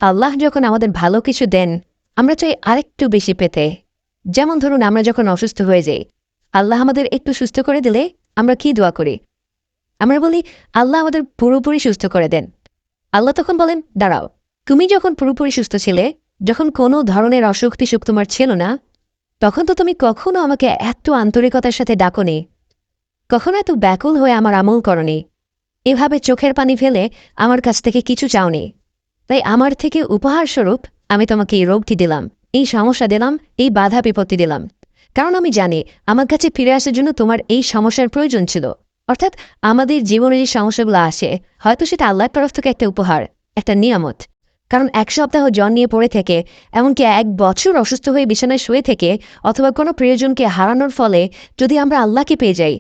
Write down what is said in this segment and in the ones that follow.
আল্লাহ যখন আমাদের ভালো কিছু দেন আমরা চাই আরেকটু বেশি পেতে। যেমন ধরুন, আমরা যখন অসুস্থ হয়ে যাই, আল্লাহ আমাদের একটু সুস্থ করে দিলে আমরা কি দোয়া করি? আমরা বলি, আল্লাহ আমাদের পুরোপুরি সুস্থ করে দেন। আল্লাহ তখন বলেন, দাঁড়াও, তুমি যখন পুরোপুরি সুস্থ ছিলে, যখন কোনো ধরনের অসুখ বিসুখ তোমার ছিল না, তখন তো তুমি কখনো আমাকে এত আন্তরিকতার সাথে ডাকোনি, কখনো এত ব্যাকুল হয়ে আমার আমল করনি, এভাবে চোখের পানি ফেলে আমার কাছ থেকে কিছু চাওনি। তাই আমার থেকে উপহারস্বরূপ আমি তোমাকে এই রোগটি দিলাম, এই সমস্যা দিলাম, এই বাধা বিপত্তি দিলাম, কারণ আমি জানি আমার কাছে ফিরে আসার জন্য তোমার এই সমস্যার প্রয়োজন ছিল। অর্থাৎ আমাদের জীবনে যে সমস্যাগুলো আসে, হয়তো সেটা আল্লাহর তরফ থেকে একটা উপহার, একটা নিয়ামত। কারণ 1 সপ্তাহ জ্বর নিয়ে পড়ে থেকে, এমনকি 1 বছর অসুস্থ হয়ে বিছানায় শুয়ে থেকে, অথবা কোনো প্রিয়জনকে হারানোর ফলে যদি আমরা আল্লাহকে পেয়ে যাই,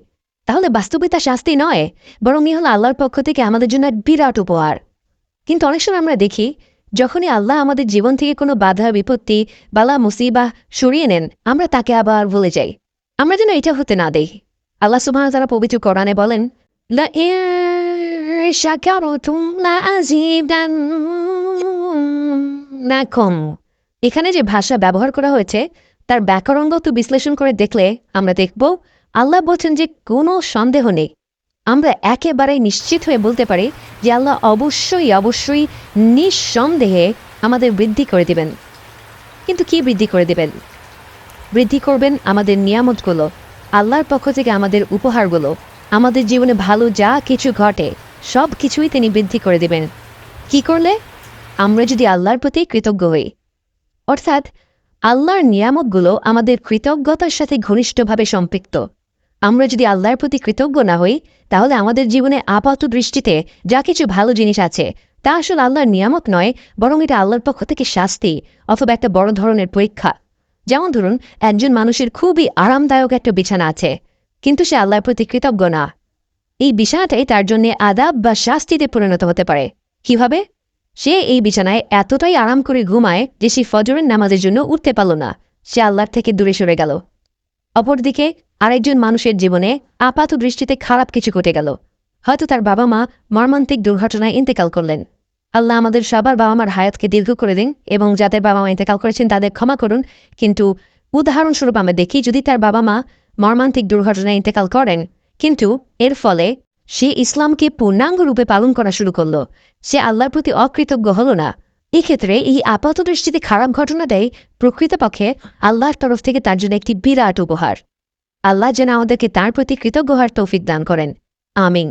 তাহলে বাস্তবে তা শাস্তি নয়, বরং এ হলো আল্লাহর পক্ষ থেকে আমাদের জন্য এক বিরাট উপহার। কিন্তু অনেক সময় আমরা দেখি, যখনই আল্লাহ আমাদের জীবন থেকে কোনো বাধা বিপত্তি, বালা মুসিবাহ সরিয়ে নেন, আমরা তাকে আবার ভুলে যাই। আমরা যেন এটা হতে না দেই। আল্লাহ সুবহানাহু ওয়া তাআলা পবিত্র কোরআনে বলেন, লা ইন শাকারতুম লা আযীদান্নাকুম। এখানে যে ভাষা ব্যবহার করা হয়েছে তার ব্যাকরণগত বিশ্লেষণ করে দেখলে আমরা দেখব, আল্লাহ বলছেন যে কোনো সন্দেহ নেই, আমরা একেবারেই নিশ্চিত হয়ে বলতে পারি যে আল্লাহ অবশ্যই অবশ্যই নিঃসন্দেহে আমাদের বৃদ্ধি করে দিবেন। কিন্তু কি বৃদ্ধি করে দিবেন? বৃদ্ধি করবেন আমাদের নিয়ামতগুলো, আল্লাহর পক্ষ থেকে আমাদের উপহারগুলো, আমাদের জীবনে ভালো যা কিছু ঘটে সব কিছুই তিনি বৃদ্ধি করে দিবেন। কি করলে? আমরা যদি আল্লাহর প্রতি কৃতজ্ঞ হই। অর্থাৎ আল্লাহর নিয়ামতগুলো আমাদের কৃতজ্ঞতার সাথে ঘনিষ্ঠভাবে সম্পৃক্ত। আমরা যদি আল্লাহর প্রতি কৃতজ্ঞ না হই, তাহলে আমাদের জীবনে আপাত দৃষ্টিতে যা কিছু ভালো জিনিস আছে তা আসলে আল্লাহর নিয়ামত নয়, বরং এটা আল্লাহর পক্ষ থেকে শাস্তি অথবা একটা বড় ধরনের পরীক্ষা। যেমন ধরুন, একজন মানুষের খুবই আরামদায়ক একটা বিছানা আছে, কিন্তু সে আল্লাহর প্রতি কৃতজ্ঞ না। এই বিছানাটাই তার জন্য আযাব বা শাস্তিতে পরিণত হতে পারে। কিভাবে? সে এই বিছানায় এতটাই আরাম করে ঘুমায় যে সে ফজরের নামাজের জন্য উঠতে পারল না, সে আল্লাহর থেকে দূরে সরে গেল। অপরদিকে আরেকজন মানুষের জীবনে আপাত দৃষ্টিতে খারাপ কিছু ঘটে গেল, হয়তো তার বাবা মা মর্মান্তিক দুর্ঘটনায় ইন্তেকাল করলেন। আল্লাহ আমাদের সবার বাবা মার হায়াতকে দীর্ঘ করে দিন, এবং যাদের বাবা মা ইন্তেকাল করেছেন তাদের ক্ষমা করুন। কিন্তু উদাহরণস্বরূপ আমরা দেখি, যদি তার বাবা মা মর্মান্তিক দুর্ঘটনায় ইন্তেকাল করেন, কিন্তু এর ফলে সে ইসলামকে পূর্ণাঙ্গ রূপে পালন করা শুরু করল, সে আল্লাহর প্রতি অকৃতজ্ঞ হল না, এক্ষেত্রে এই আপাত দৃষ্টিতে খারাপ ঘটনাটাই প্রকৃতপক্ষে আল্লাহর তরফ থেকে তার জন্য একটি বিরাট উপহার। আল্লাহ যেন আমাদেরকে তার প্রতি কৃতজ্ঞ হওয়ার তৌফিক দান করেন। আমিন।